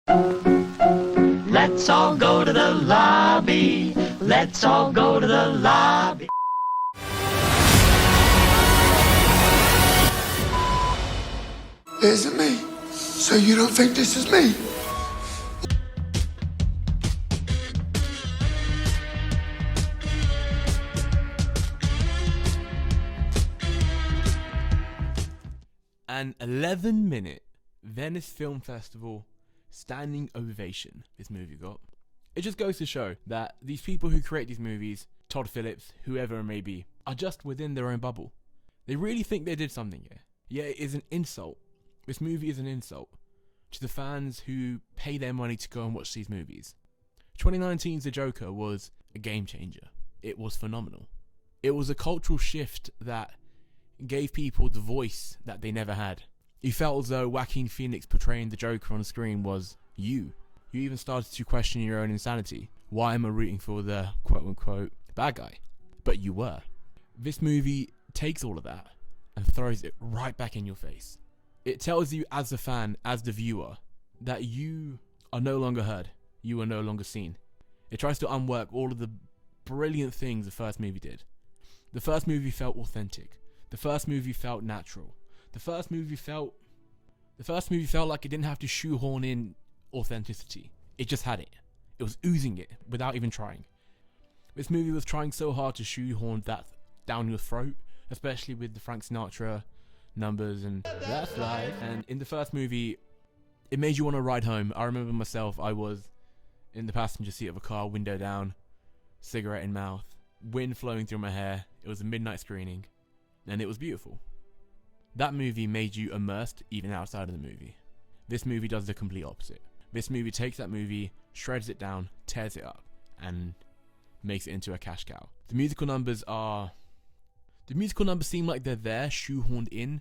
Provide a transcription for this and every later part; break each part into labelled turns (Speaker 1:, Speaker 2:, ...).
Speaker 1: Let's all go to the lobby. Let's all go to the lobby.
Speaker 2: Is it me? So you don't think this is me?
Speaker 3: An 11-minute Venice Film Festival standing ovation this movie got. It just goes to show that these people who create these movies, Todd Phillips, whoever it may be, are just within their own bubble. They really think they did something here. Yeah, it is an insult. This movie is an insult to the fans who pay their money to go and watch these movies. 2019's The Joker was a game changer. It was phenomenal. It was a cultural shift that gave people the voice that they never had. You felt as though Joaquin Phoenix portraying the Joker on the screen was you. You even started to question your own insanity. Why am I rooting for the quote-unquote bad guy? But you were. This movie takes all of that and throws it right back in your face. It tells you as a fan, as the viewer, that you are no longer heard. You are no longer seen. It tries to unwork all of the brilliant things the first movie did. The first movie felt authentic. The first movie felt natural. The first movie felt like it didn't have to shoehorn in authenticity. It just had it. It was oozing it without even trying. This movie was trying so hard to shoehorn that down your throat, especially with the Frank Sinatra numbers and that's life. And in the first movie, it made you want to ride home. I remember myself, I was in the passenger seat of a car, window down, cigarette in mouth, wind flowing through my hair. It was a midnight screening. And it was beautiful. That movie made you immersed even outside of the movie. This movie does the complete opposite. This movie takes that movie, shreds it down, tears it up, and makes it into a cash cow. The musical numbers seem like they're there, shoehorned in,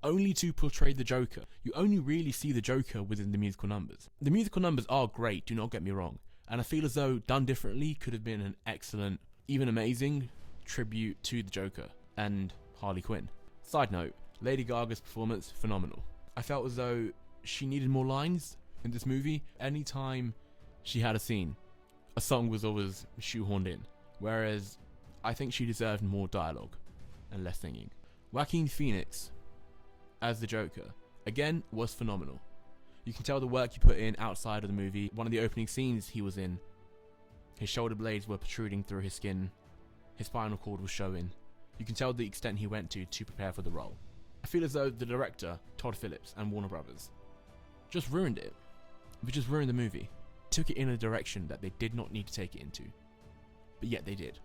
Speaker 3: only to portray the Joker. You only really see the Joker within the musical numbers. The musical numbers are great, do not get me wrong. And I feel as though, done differently, could have been an excellent, even amazing, tribute to the Joker and Harley Quinn. Side note, Lady Gaga's performance, phenomenal. I felt as though she needed more lines in this movie. Anytime she had a scene, a song was always shoehorned in. Whereas, I think she deserved more dialogue and less singing. Joaquin Phoenix, as the Joker, again, was phenomenal. You can tell the work he put in outside of the movie. One of the opening scenes he was in, his shoulder blades were protruding through his skin. His spinal cord was showing. You can tell the extent he went to prepare for the role. I feel as though the director, Todd Phillips, and Warner Brothers just ruined it. They just ruined the movie. Took it in a direction that they did not need to take it into. But yet they did.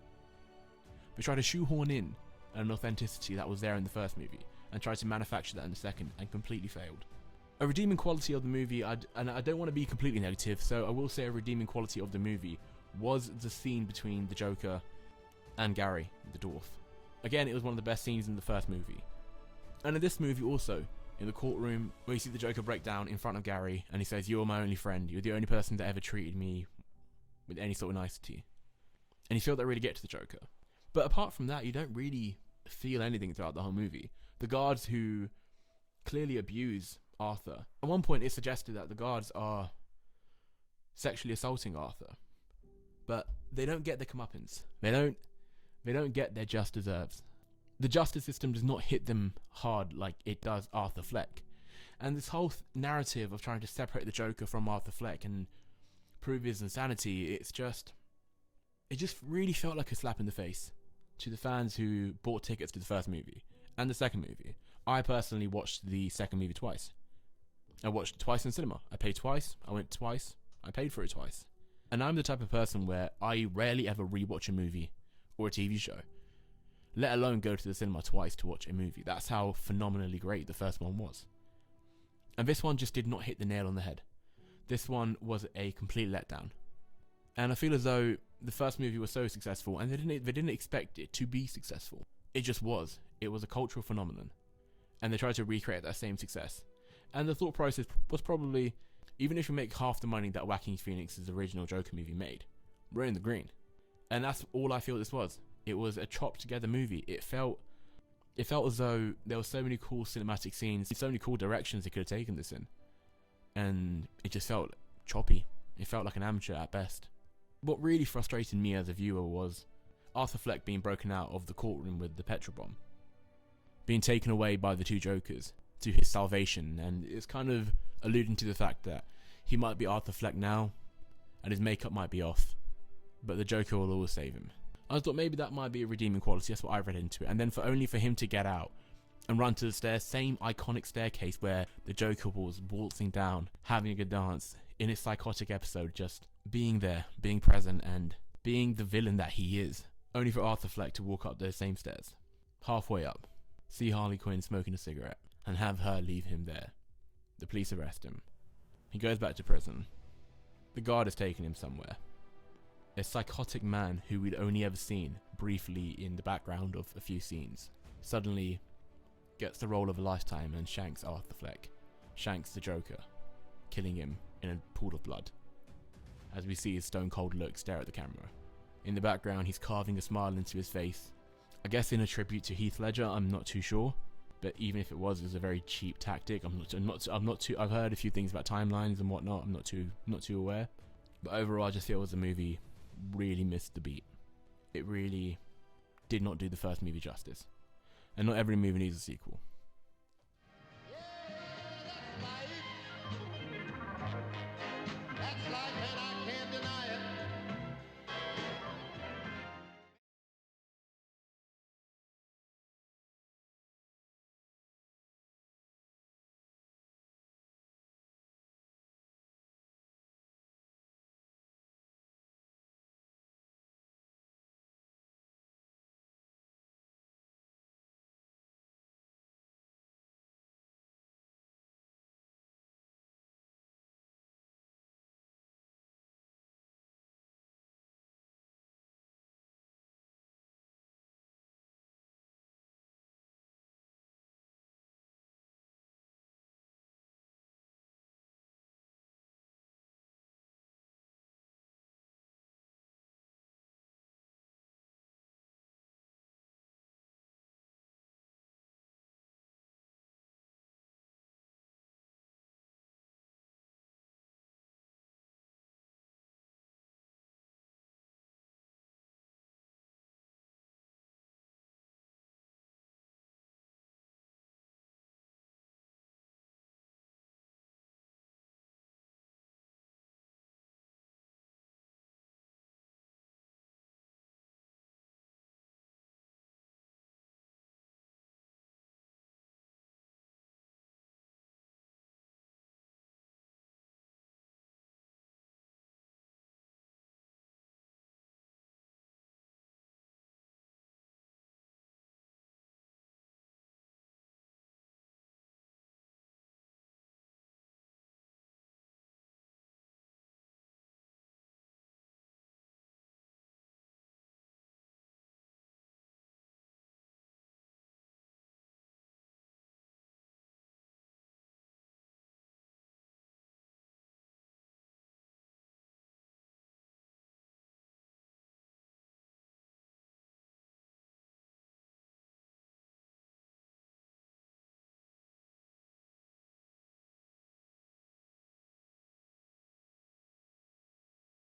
Speaker 3: They tried to shoehorn in an authenticity that was there in the first movie and tried to manufacture that in the second and completely failed. A redeeming quality of the movie, and I don't want to be completely negative, so I will say a redeeming quality of the movie was the scene between the Joker and Gary, the dwarf. Again, it was one of the best scenes in the first movie. And in this movie also, in the courtroom, where you see the Joker break down in front of Gary, and he says, "You're my only friend. You're the only person that ever treated me with any sort of nicety." And you feel that really get to the Joker. But apart from that, you don't really feel anything throughout the whole movie. The guards who clearly abuse Arthur. At one point, it's suggested that the guards are sexually assaulting Arthur. But they don't get their comeuppance. They don't get their just deserves. The justice system does not hit them hard like it does Arthur Fleck. And this whole narrative of trying to separate the Joker from Arthur Fleck and prove his insanity, it just really felt like a slap in the face to the fans who bought tickets to the first movie and the second movie. I personally watched the second movie twice. I watched it twice in cinema. I paid twice, I went twice, I paid for it twice. And I'm the type of person where I rarely ever rewatch a movie or a TV show, let alone go to the cinema twice to watch a movie. That's how phenomenally great the first one was. And this one just did not hit the nail on the head. This one was a complete letdown. And I feel as though the first movie was so successful, and they didn't expect it to be successful. It just was. It was a cultural phenomenon. And they tried to recreate that same success. And the thought process was probably, even if you make half the money that Joaquin Phoenix's original Joker movie made, we're in the green. And that's all I feel this was. It was a chopped together movie. It felt as though there were so many cool cinematic scenes, so many cool directions they could have taken this in. And it just felt choppy. It felt like an amateur at best. What really frustrated me as a viewer was Arthur Fleck being broken out of the courtroom with the petrol bomb, being taken away by the two Jokers to his salvation, and it's kind of alluding to the fact that he might be Arthur Fleck now, and his makeup might be off, but the Joker will always save him. I thought maybe that might be a redeeming quality, that's what I read into it, and then for him to get out and run to the stairs, same iconic staircase where the Joker was waltzing down, having a good dance, in his psychotic episode, just being there, being present, and being the villain that he is, only for Arthur Fleck to walk up those same stairs, halfway up, see Harley Quinn smoking a cigarette, and have her leave him there. The police arrest him. He goes back to prison. The guard has taken him somewhere. A psychotic man who we'd only ever seen briefly in the background of a few scenes suddenly gets the role of a lifetime and shanks Arthur Fleck, shanks the Joker, killing him in a pool of blood, as we see his stone cold look stare at the camera. In the background, he's carving a smile into his face, I guess in a tribute to Heath Ledger. I'm not too sure, but even if it was a very cheap tactic. I've heard a few things about timelines and whatnot. I'm not too aware, but overall, I just feel as the movie really missed the beat. It really did not do the first movie justice, and not every movie needs a sequel.